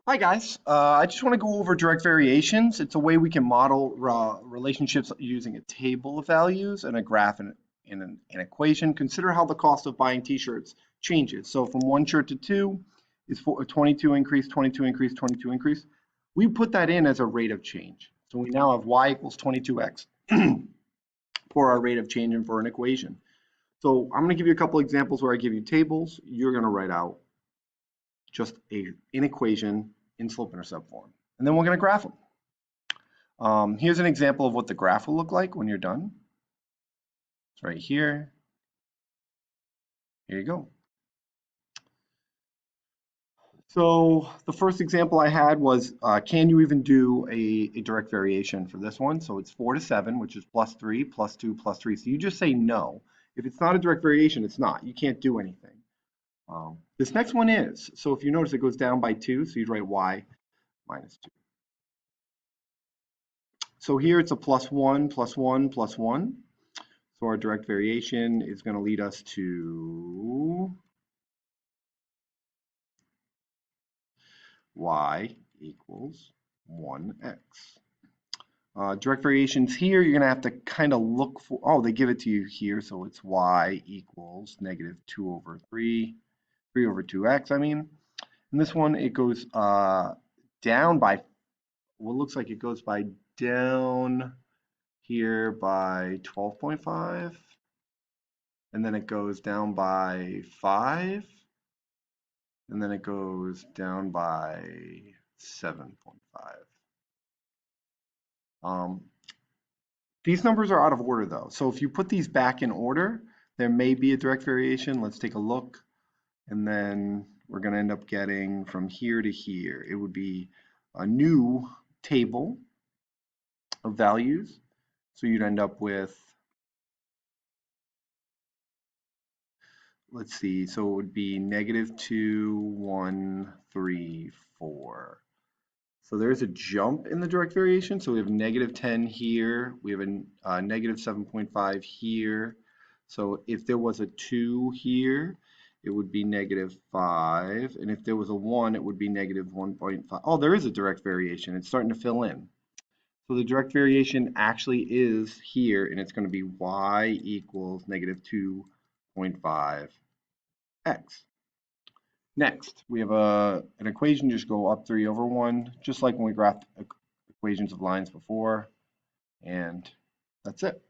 Hi guys, I just want to go over direct variations. It's a way we can model relationships using a table of values and a graph and an equation. Consider how the cost of buying t-shirts changes. So from one shirt to two is for a 22 increase, 22 increase, 22 increase. We put that in as a rate of change. So we now have y equals 22x for our rate of change and for an equation. So I'm going to give you a couple examples where I give you tables. You're going to write out just an equation in slope-intercept form. And then we're going to graph them. Here's an example of what the graph will look like when you're done. It's right here. Here you go. So the first example I had was, can you even do a direct variation for this one? So it's 4 to 7, which is plus 3, plus 2, plus 3. So you just say no. If it's not a direct variation, it's not. You can't do anything. This next one is. So if you notice, it goes down by 2, so you'd write y minus 2. So here it's a plus 1, plus 1, plus 1. So our direct variation is going to lead us to y equals 1x. Direct variations here, you're going to have to kind of look for, oh, they give it to you here, so it's y equals negative 2 over 3, 3 over 2x, I mean. And this one, it goes down by, what looks like it goes by down here by 12.5. And then it goes down by 5. And then it goes down by 7.5. These numbers are out of order though. So if you put these back in order, there may be a direct variation. Let's take a look. And then we're going to end up getting from here to here. It would be a new table of values. So you'd end up with, let's see, so it would be negative 2, 1, 3, 4. So there's a jump in the direct variation. So we have negative 10 here. We have a negative 7.5 here. So if there was a 2 here, it would be negative 5. And if there was a 1, it would be negative 1.5. Oh, there is a direct variation. It's starting to fill in. So the direct variation actually is here, and it's going to be y equals negative 2.5x. Next, we have an equation, just go up 3 over 1, just like when we graphed equations of lines before, and that's it.